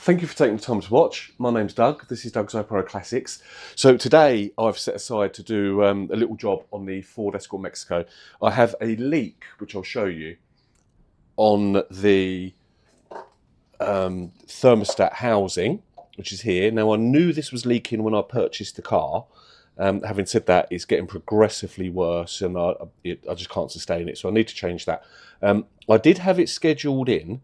Thank you for taking the time to watch. My name's Doug. This is Doug's iPro Classics. So today I've set aside to do a little job on the Ford Escort Mexico. I have a leak, which I'll show you, on the thermostat housing, which is here. Now I knew this was leaking when I purchased the car. Having said that, it's getting progressively worse and I just can't sustain it, so I need to change that. I did have it scheduled in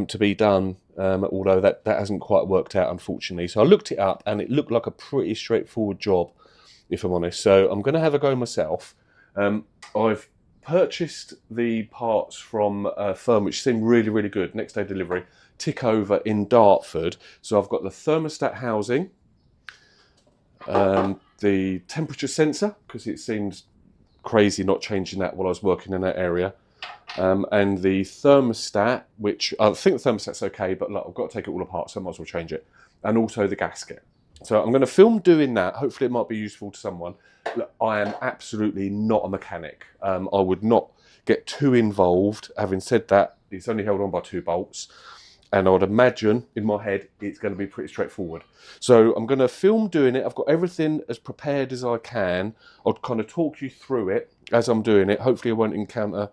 to be done, although that hasn't quite worked out, unfortunately. So I looked it up and it looked like a pretty straightforward job, if I'm honest. So I'm going to have a go myself. I've purchased the parts from a firm which seemed really, really good. Next day delivery. Tick over in Dartford. So I've got the thermostat housing, the temperature sensor, because it seemed crazy not changing that while I was working in that area. And the thermostat, which I think the thermostat's okay, but look, I've got to take it all apart, so I might as well change it. And also the gasket. So I'm going to film doing that. Hopefully it might be useful to someone. Look, I am absolutely not a mechanic. I would not get too involved. Having said that, it's only held on by 2 bolts. And I would imagine, in my head, it's going to be pretty straightforward. So I'm going to film doing it. I've got everything as prepared as I can. I'll kind of talk you through it as I'm doing it. Hopefully I won't encounter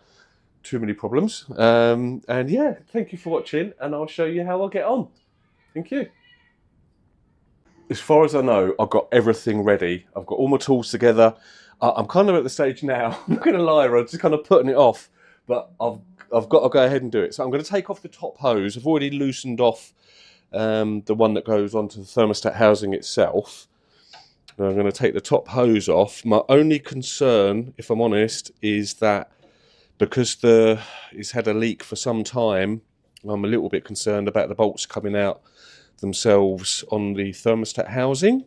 too many problems. And yeah, thank you for watching, and I'll show you how I get on. Thank you. As far as I know, I've got everything ready. I've got all my tools together. I'm kind of at the stage now, I'm not going to lie, I'm just kind of putting it off, but I've got to go ahead and do it. So I'm going to take off the top hose. I've already loosened off the one that goes onto the thermostat housing itself. And I'm going to take the top hose off. My only concern, if I'm honest, is that because it's had a leak for some time, I'm a little bit concerned about the bolts coming out themselves on the thermostat housing.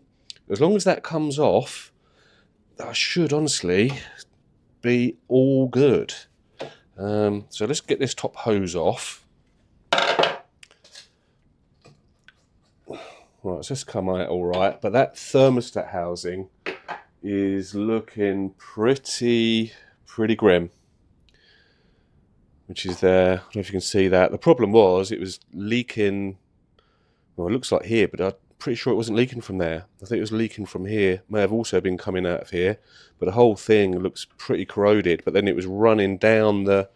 As long as that comes off, I should honestly be all good. So let's get this top hose off. Right, so it's come out all right, but that thermostat housing is looking pretty grim, which is there. I don't know if you can see that. The problem was it was leaking, well, it looks like here, but I'm pretty sure it wasn't leaking from there. I think it was leaking from here. May have also been coming out of here, but the whole thing looks pretty corroded. But then it was running down the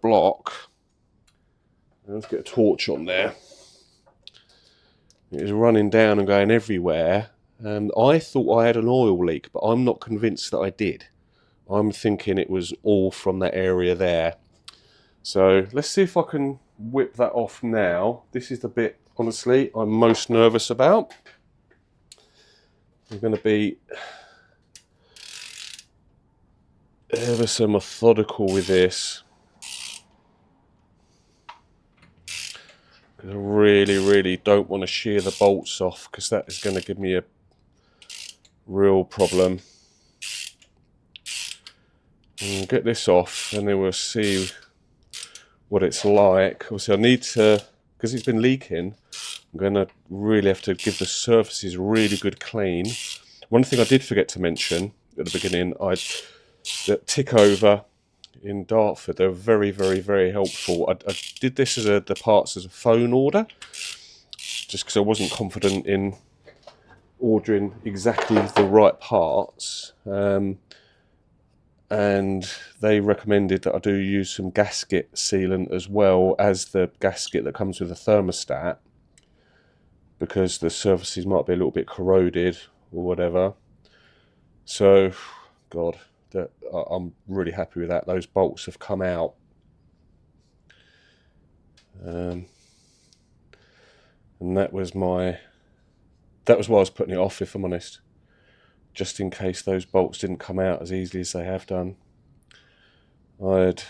block. Let's get a torch on there. It was running down and going everywhere. And I thought I had an oil leak, but I'm not convinced that I did. I'm thinking it was all from that area there. So let's see if I can whip that off now. This is the bit, honestly, I'm most nervous about. I'm going to be ever so methodical with this. I really don't want to shear the bolts off, because that is going to give me a real problem. And get this off and then we'll see what it's like. Obviously I need to, because it's been leaking, I'm going to really have to give the surfaces really good clean. One thing I did forget to mention at the beginning, that Tick Over in Dartford, they're very helpful. I did this as the parts as a phone order, just because I wasn't confident in ordering exactly the right parts. And they recommended that I do use some gasket sealant as well as the gasket that comes with the thermostat, because the surfaces might be a little bit corroded or whatever. So, God, I'm really happy with that. Those bolts have come out. And that was why I was putting it off, if I'm honest. Just in case those bolts didn't come out as easily as they have done. Look,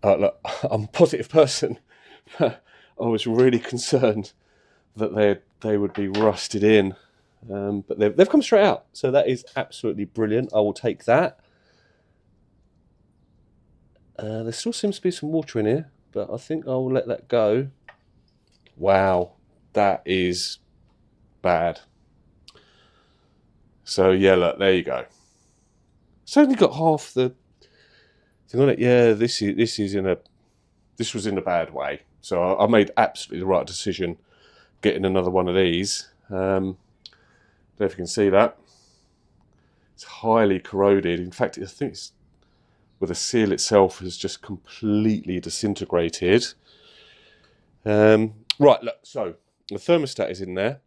I'm a positive person, but I was really concerned that they would be rusted in. But they've come straight out, so that is absolutely brilliant. I will take that. There still seems to be some water in here, but I think I will let that go. Wow, that is bad. So yeah, look, there you go. It's only got half the thing on it. Yeah, this was in a bad way. So I made absolutely the right decision getting another one of these. Don't know if you can see that. It's highly corroded. In fact, I think it's where the seal itself has just completely disintegrated. Right, look, so the thermostat is in there.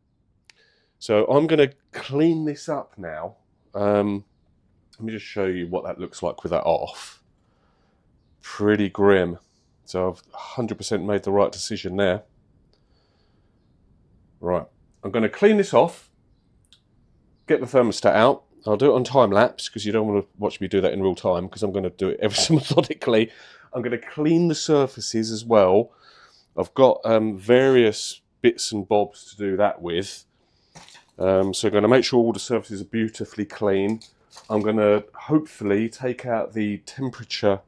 So I'm going to clean this up now. Let me just show you what that looks like with that off. Pretty grim. So I've 100% made the right decision there. Right, I'm going to clean this off, get the thermostat out. I'll do it on time lapse because you don't want to watch me do that in real time, because I'm going to do it ever so methodically. I'm going to clean the surfaces as well. I've got various bits and bobs to do that with. So I'm going to make sure all the surfaces are beautifully clean. I'm going to hopefully take out the temperature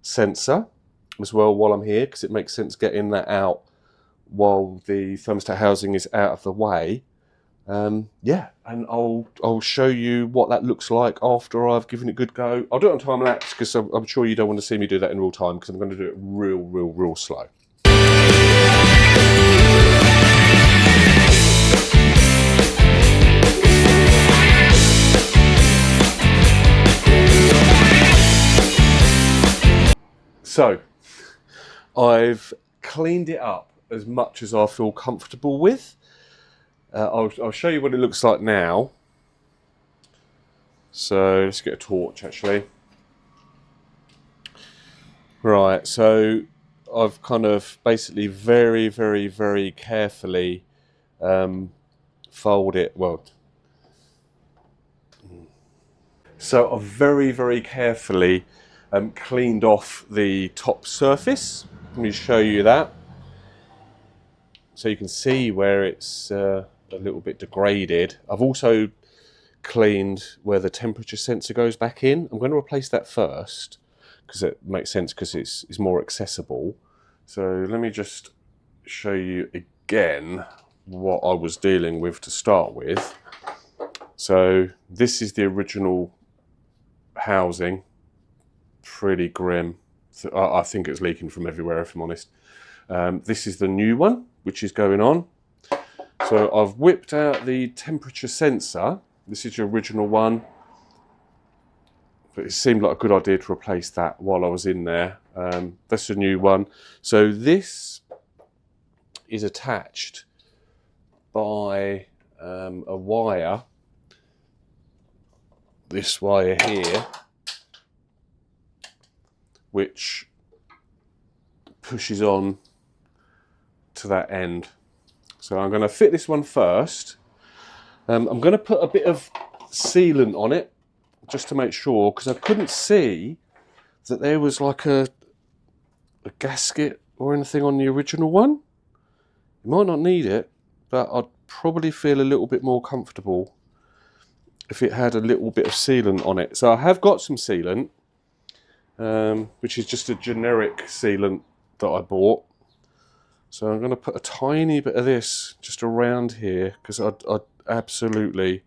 sensor as well while I'm here, because it makes sense getting that out while the thermostat housing is out of the way. Yeah, and I'll show you what that looks like after I've given it a good go. I'll do it on time lapse because I'm sure you don't want to see me do that in real time, because I'm going to do it real slow. So, I've cleaned it up as much as I feel comfortable with. I'll show you what it looks like now. So let's get a torch actually. Right, so I've kind of basically very carefully fold it. Well, so I've very carefully cleaned off the top surface. Let me show you that. So you can see where it's a little bit degraded. I've also cleaned where the temperature sensor goes back in. I'm going to replace that first because it makes sense, because it's more accessible. So let me just show you again what I was dealing with to start with. So this is the original housing. Pretty grim. I think it's leaking from everywhere, if I'm honest. This is the new one, which is going on. So I've whipped out the temperature sensor. This is your original one, but it seemed like a good idea to replace that while I was in there. That's the new one. So this is attached by a wire, this wire here, which pushes on to that end. So I'm going to fit this one first. I'm going to put a bit of sealant on it just to make sure, because I couldn't see that there was like a gasket or anything on the original one. You might not need it, but I'd probably feel a little bit more comfortable if it had a little bit of sealant on it. So I have got some sealant, which is just a generic sealant that I bought. So I'm going to put a tiny bit of this just around here, because I absolutely,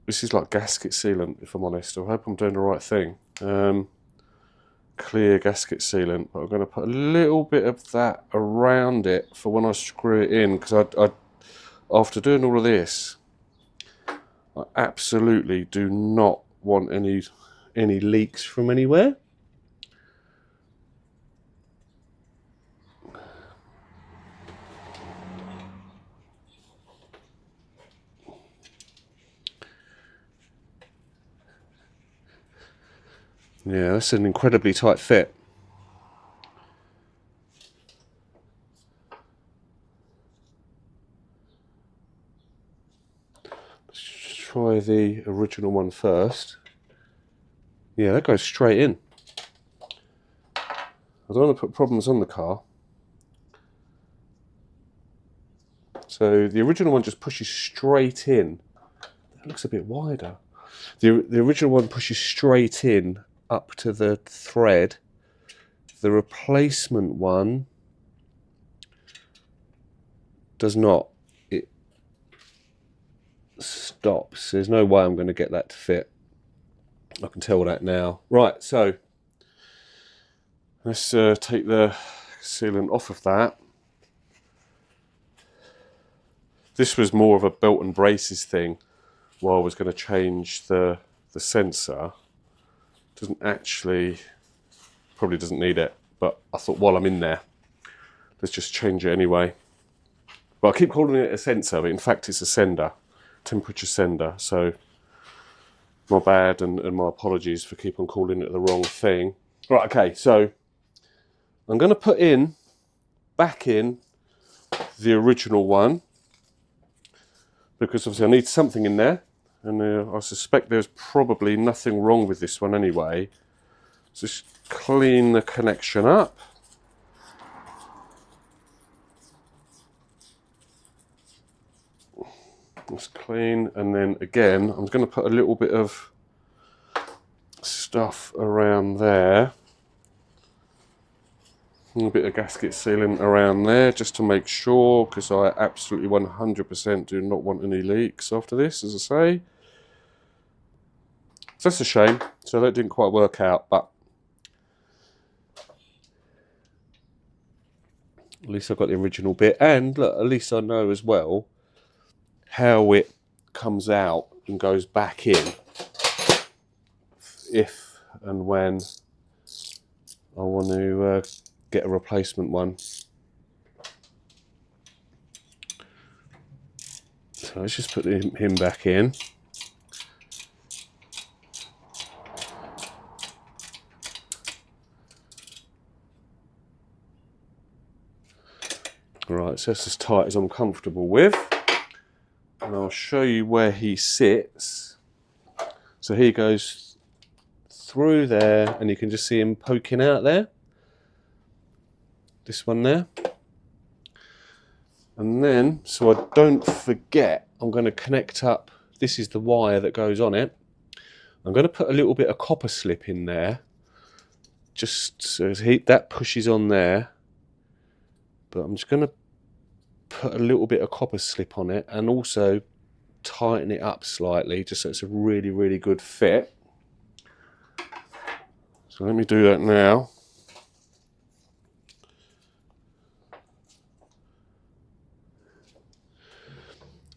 this is like gasket sealant, if I'm honest. I hope I'm doing the right thing. Clear gasket sealant, but I'm going to put a little bit of that around it for when I screw it in, because I after doing all of this, I absolutely do not want any leaks from anywhere. Yeah, that's an incredibly tight fit. Let's try the original one first. Yeah, that goes straight in. I don't want to put problems on the car. So the original one just pushes straight in. That looks a bit wider. The original one pushes straight in up to the thread. The replacement one does not. It stops. There's no way I'm going to get that to fit. I can tell that now. Right, so let's take the sealant off of that. This was more of a belt and braces thing while I was going to change the sensor. Doesn't actually, probably doesn't need it, but I thought while I'm in there, let's just change it anyway. But I keep calling it a sensor, but in fact it's a sender, temperature sender. So my bad and my apologies for keep on calling it the wrong thing. Right, okay, so I'm going to put back in the original one, because obviously I need something in there, and I suspect there's probably nothing wrong with this one anyway. So just clean the connection up. It's clean, and then again I'm going to put a little bit of stuff around there. A little bit of gasket sealant around there just to make sure, because I absolutely 100% do not want any leaks after this, as I say. So that's a shame. So that didn't quite work out, but at least I've got the original bit, and look, at least I know as well how it comes out and goes back in if and when I want to get a replacement one. So let's just put him back in. Right, so that's as tight as I'm comfortable with. And I'll show you where he sits. So he goes through there, and you can just see him poking out there. This one there. And then, so I don't forget, I'm going to connect up, this is the wire that goes on it. I'm going to put a little bit of copper slip in there, just so that pushes on there. But I'm just going to put a little bit of copper slip on it, and also tighten it up slightly, just so it's a really, really good fit. So let me do that now.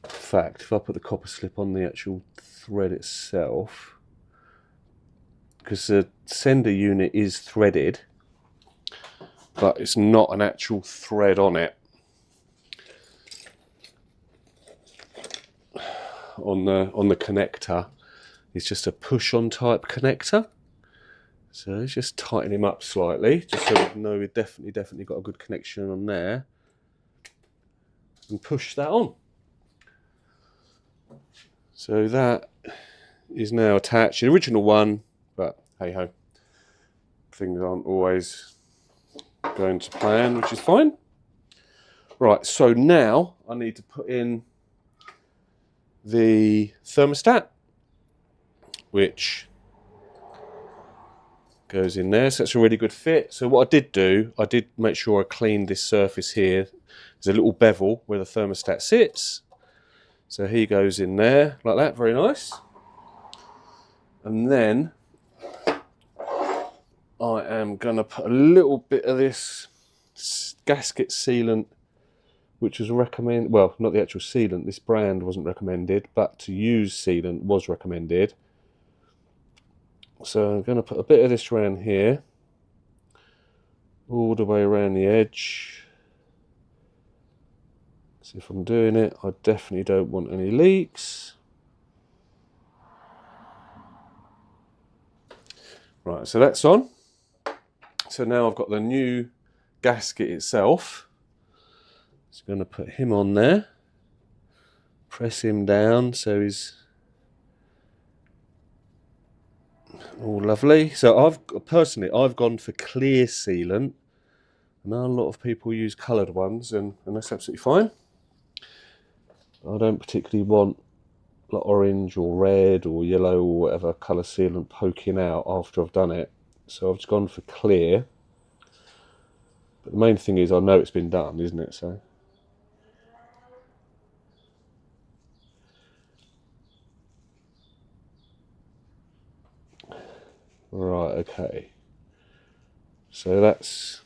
In fact, if I put the copper slip on the actual thread itself, because the sender unit is threaded, but it's not an actual thread on it. On the connector, it's just a push-on type connector. So let's just tighten him up slightly, just so we know we've definitely got a good connection on there, and push that on. So that is now attached. The original one, but hey ho, things aren't always going to plan, which is fine. Right, so now I need to put in the thermostat, which goes in there. So that's a really good fit. So what I did do, I did make sure I cleaned this surface here. There's a little bevel where the thermostat sits. So he goes in there like that, very nice. And then I am going to put a little bit of this gasket sealant, which was recommended, well, not the actual sealant, this brand wasn't recommended, but to use sealant was recommended. So I'm going to put a bit of this around here, all the way around the edge. So if I'm doing it, I definitely don't want any leaks. Right, so that's on. So now I've got the new gasket itself. Just going to put him on there, press him down so he's all lovely. So I've gone for clear sealant. I know a lot of people use coloured ones, and that's absolutely fine. I don't particularly want like orange or red or yellow or whatever colour sealant poking out after I've done it. So I've just gone for clear. But the main thing is I know it's been done, isn't it? So right, okay. So that's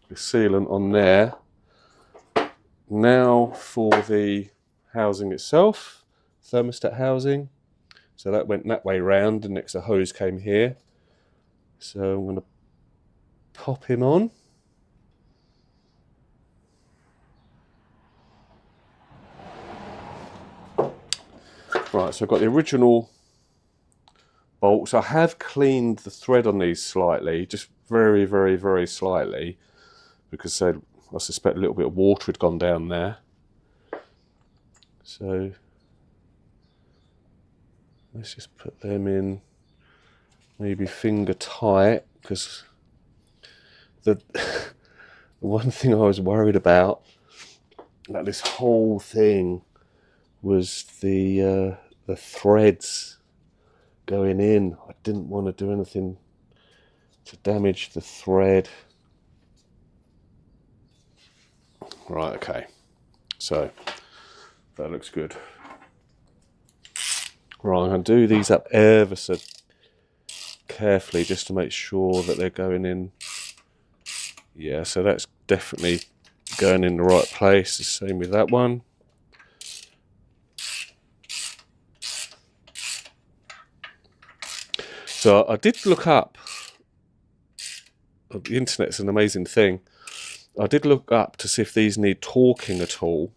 the sealant on there. Now for the housing itself, thermostat housing. So that went that way round, and next the hose came here. So I'm going to pop him on. Right, so I've got the original bolts. I have cleaned the thread on these slightly, just very, very, very slightly, because I suspect a little bit of water had gone down there. So let's just put them in, maybe finger tight, because the one thing I was worried about this whole thing was the threads going in. I didn't want to do anything to damage the thread. Right, okay, so that looks good. Right, I'm going to do these up ever so carefully just to make sure that they're going in. Yeah, so that's definitely going in the right place. The same with that one. So I did look up, the internet's an amazing thing. I did look up to see if these need torquing at all,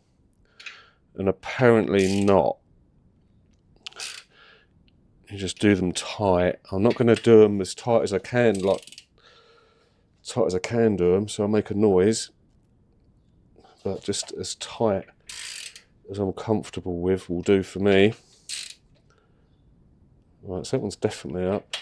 and apparently not. You just do them tight. I'm not going to do them as tight as I can, like tight as I can do them, so I'll make a noise, but just as tight as I'm comfortable with will do for me. Right, so that one's definitely up.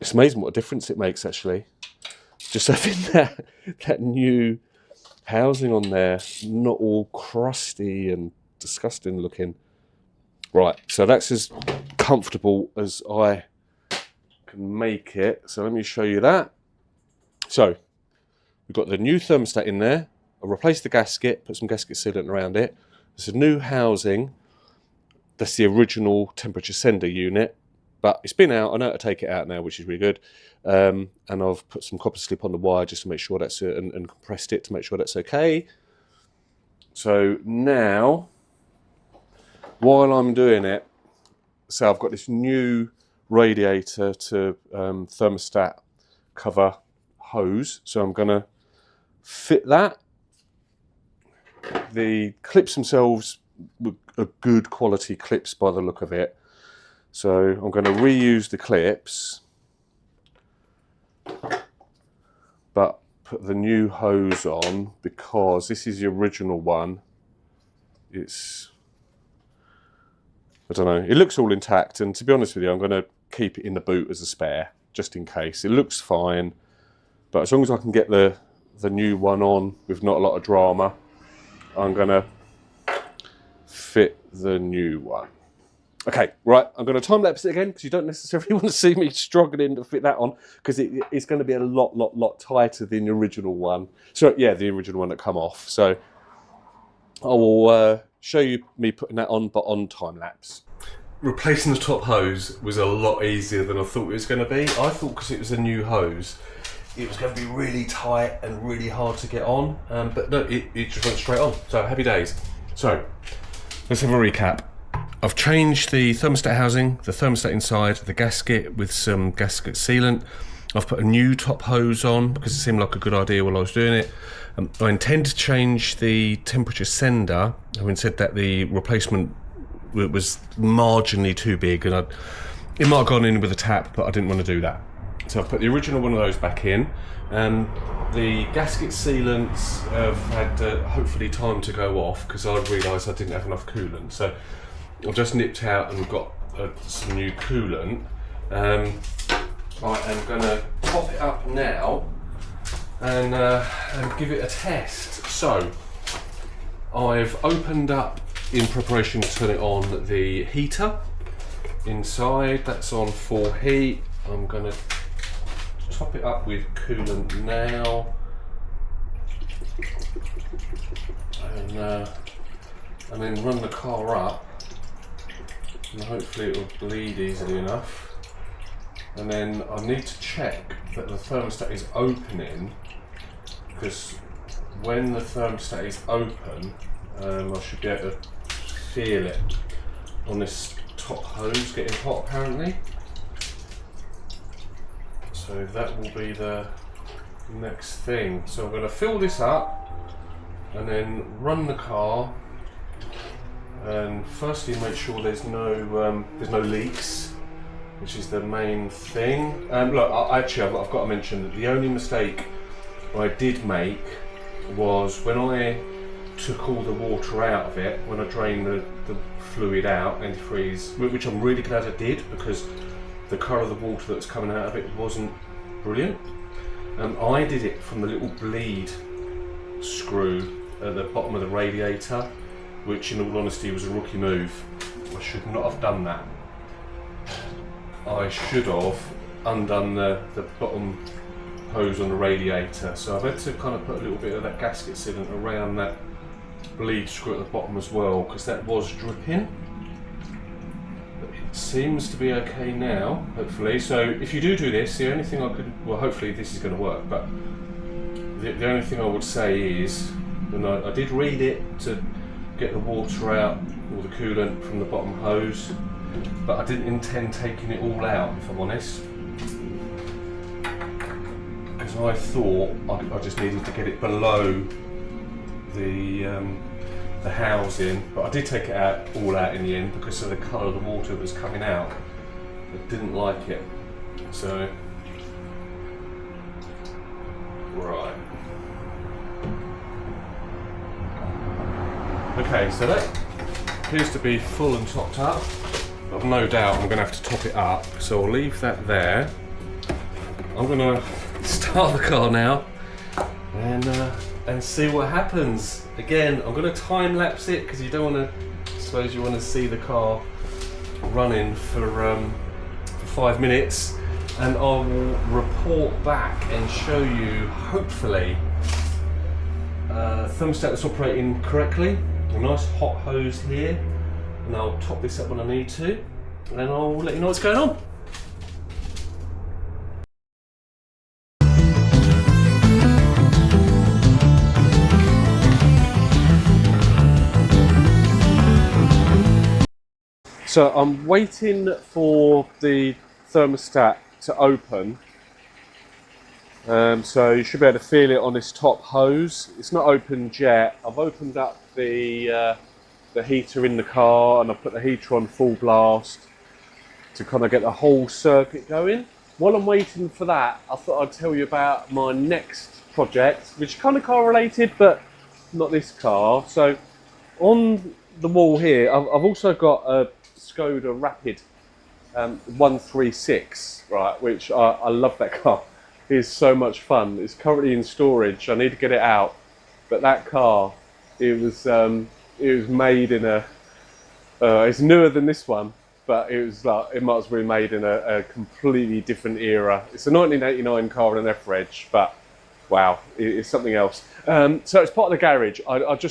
It's amazing what a difference it makes, actually. Just having that new housing on there, not all crusty and disgusting looking. Right, so that's as comfortable as I can make it. So let me show you that. So we've got the new thermostat in there. I replaced the gasket, put some gasket sealant around it. There's a new housing. That's the original temperature sender unit, but it's been out. I know how to take it out now, which is really good. And I've put some copper slip on the wire just to make sure that's and compressed it to make sure that's okay. So now, while I'm doing it, so I've got this new radiator to thermostat cover hose. So I'm going to fit that. The clips themselves are good quality clips by the look of it. So I'm going to reuse the clips, but put the new hose on because this is the original one. It's, I don't know, it looks all intact, and to be honest with you, I'm going to keep it in the boot as a spare, just in case. It looks fine, but as long as I can get the new one on with not a lot of drama, I'm going to fit the new one. Okay, right, I'm going to time lapse it again because you don't necessarily want to see me struggling to fit that on, because it's going to be a lot tighter than the original one. So yeah, the original one that come off. So I will show you me putting that on, but on time lapse. Replacing the top hose was a lot easier than I thought it was going to be. I thought because it was a new hose, it was going to be really tight and really hard to get on, but no, it just went straight on. So happy days. So let's have a recap. I've changed the thermostat housing, the thermostat inside, the gasket with some gasket sealant. I've put a new top hose on because it seemed like a good idea while I was doing it. I intend to change the temperature sender, having said that the replacement was marginally too big, and it might have gone in with a tap, but I didn't want to do that. So I've put the original one of those back in. The gasket sealants have had hopefully time to go off because I realised I didn't have enough coolant. So I've just nipped out and got some new coolant. I am going to top it up now and give it a test. So I've opened up, in preparation to turn it on, the heater inside. That's on full heat. I'm going to top it up with coolant now, and then run the car up, and hopefully it will bleed easily enough. and then I need to check that the thermostat is opening, because when the thermostat is open, I should be able to feel it on this top hose getting hot apparently. So that will be the next thing. So I'm going to fill this up and then run the car, and firstly make sure there's no leaks, which is the main thing. Look, I've got to mention that the only mistake I did make was when I took all the water out of it, when I drained the fluid out, antifreeze, which I'm really glad I did, because the colour of the water that was coming out of it wasn't brilliant. I did it from the little bleed screw at the bottom of the radiator, which in all honesty was a rookie move. I should not have done that. I should have undone the bottom hose on the radiator. So I've had to kind of put a little bit of that gasket sealant around that bleed screw at the bottom as well, because that was dripping. But it seems to be okay now, hopefully. So if you do this, the only thing I could, well, hopefully this is going to work, but the only thing I would say is, and I did read it to get the water out, or the coolant from the bottom hose, but I didn't intend taking it all out, if I'm honest, because I thought I just needed to get it below the housing. But I did take it all out in the end, because of the colour of the water that was coming out. I didn't like it. So right, okay, so that appears to be full and topped up. I've no doubt I'm going to have to top it up, so I'll leave that there. I'm going to start the car now and see what happens. Again, I'm going to time lapse it, because you don't want to, I suppose you want to see the car running for 5 minutes, and I will report back and show you, hopefully, thermostat that's operating correctly. A nice hot hose here, and I'll top this up when I need to, and I'll let you know what's going on. So I'm waiting for the thermostat to open. So you should be able to feel it on this top hose. It's not opened yet. I've opened up the heater in the car, and I've put the heater on full blast to kind of get the whole circuit going. While I'm waiting for that, I thought I'd tell you about my next project, which is kind of car related, but not this car. So on the wall here, I've also got a Skoda Rapid 136, right, which I love that car. It's so much fun. It's currently in storage. I need to get it out, but that car, it was made in a it's newer than this one, but it was like, it might as well be made in a completely different era. It's a 1989 car with an F-Reg, but wow, it's something else. So it's part of the garage.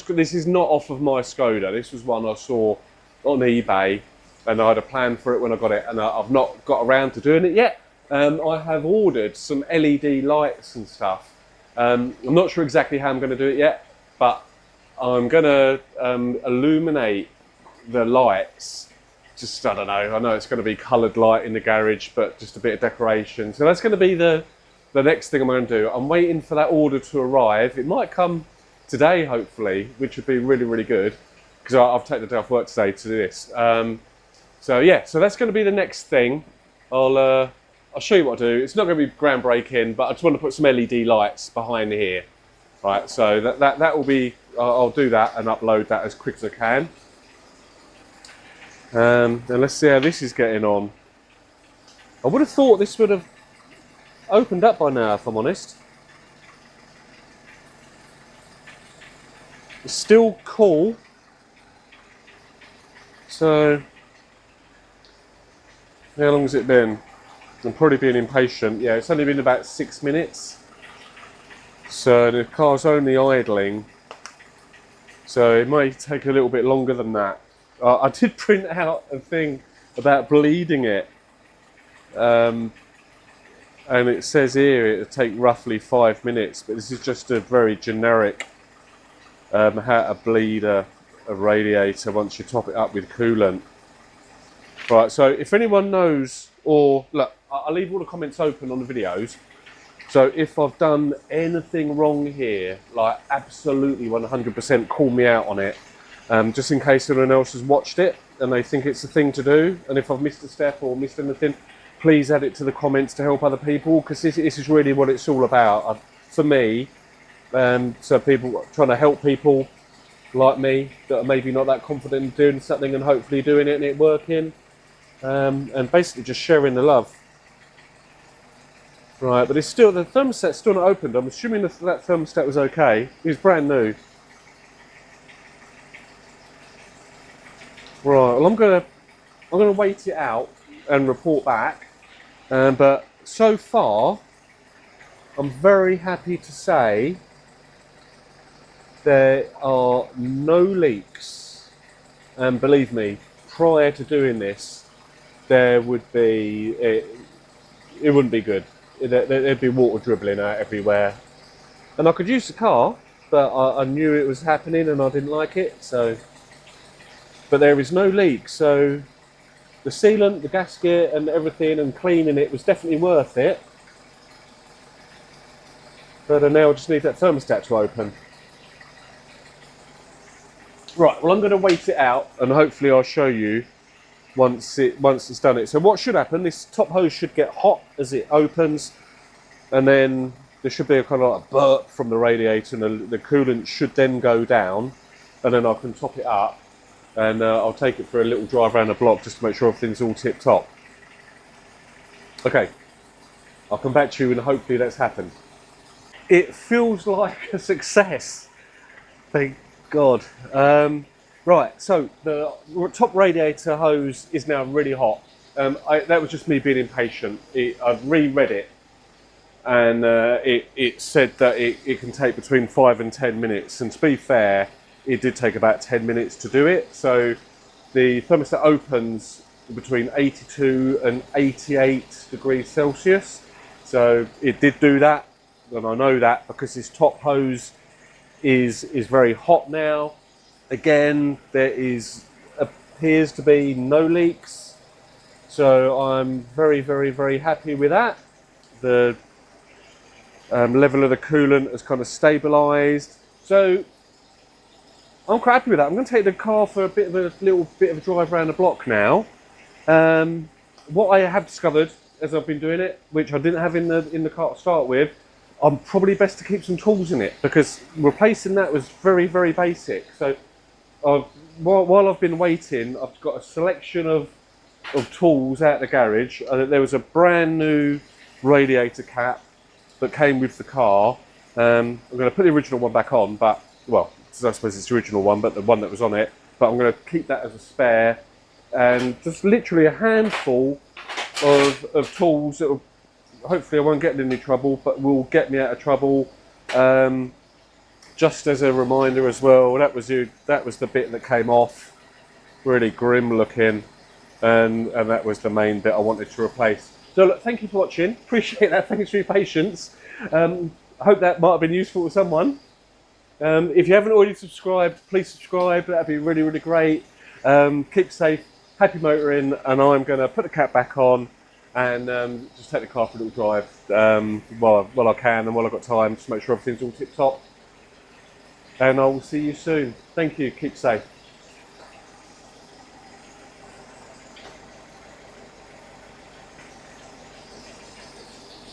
This is not off of my Skoda. This was one I saw on eBay, and I had a plan for it when I got it, and I've not got around to doing it yet. I have ordered some LED lights and stuff. I'm not sure exactly how I'm going to do it yet, but I'm going to illuminate the lights. Just, I don't know, I know it's going to be coloured light in the garage, but just a bit of decoration. So that's going to be the next thing I'm going to do. I'm waiting for that order to arrive. It might come today, hopefully, which would be really, really good, because I've taken the day off work today to do this. So yeah, so that's going to be the next thing. I'll show you what I do. It's not going to be groundbreaking, but I just want to put some LED lights behind here. Right, so that will be, I'll do that and upload that as quick as I can. And let's see how this is getting on. I would have thought this would have opened up by now, if I'm honest. It's still cool. So, how long has it been? I'm probably being impatient. Yeah, it's only been about 6 minutes. So the car's only idling. So it may take a little bit longer than that. I did print out a thing about bleeding it. and it says here it'll take roughly 5 minutes, but this is just a very generic how to bleed a radiator once you top it up with coolant. Right, so if anyone knows, or look, I'll leave all the comments open on the videos. So if I've done anything wrong here, like absolutely 100% call me out on it, just in case anyone else has watched it and they think it's the thing to do. And if I've missed a step or missed anything, please add it to the comments to help other people, because this is really what it's all about for me. So people trying to help people like me that are maybe not that confident in doing something and hopefully doing it and it working, and basically just sharing the love. Right, but it's still, the thermostat's still not opened. I'm assuming that thermostat was okay. It's brand new. Right, well I'm gonna wait it out and report back. But so far, I'm very happy to say there are no leaks. And believe me, prior to doing this, there would be, it wouldn't be good. There'd be water dribbling out everywhere. And I could use the car, but I knew it was happening and I didn't like it, so. But there is no leak, so the sealant, the gasket and everything and cleaning it was definitely worth it. But now I just need that thermostat to open. Right, well I'm going to wait it out and hopefully I'll show you once it's done it. So what should happen, this top hose should get hot as it opens, and then there should be a kind of like a burp from the radiator and the coolant should then go down, and then I can top it up and I'll take it for a little drive around the block just to make sure everything's all tip top. Okay, I'll come back to you and hopefully that's happened. It feels like a success, thank God. Right, so the top radiator hose is now really hot. That was just me being impatient. I've reread it, and it said that it can take between 5 and 10 minutes. And to be fair, it did take about 10 minutes to do it. So the thermostat opens between 82 and 88 degrees Celsius. So it did do that, and I know that because this top hose is very hot now. Again, there appears to be no leaks, so I'm very, very, very happy with that. The level of the coolant has kind of stabilised, so I'm quite happy with that. I'm going to take the car for a little bit of a drive around the block now. What I have discovered as I've been doing it, which I didn't have in the car to start with, I'm probably best to keep some tools in it because replacing that was very, very basic. So while I've been waiting, I've got a selection of tools out the garage. There was a brand new radiator cap that came with the car. I'm going to put the original one back on, but, well, I suppose it's the original one, but the one that was on it. But I'm going to keep that as a spare. And just literally a handful of tools that will, hopefully I won't get in any trouble, but will get me out of trouble. Just as a reminder as well, that was the bit that came off, really grim looking, and that was the main bit I wanted to replace. So look, thank you for watching, appreciate that, thanks for your patience. I hope that might have been useful to someone. If you haven't already subscribed, please subscribe, that'd be really, really great. Keep safe, happy motoring, and I'm going to put the cap back on and just take the car for a little drive while I can and while I've got time, just make sure everything's all tip top. And I will see you soon. Thank you. Keep safe.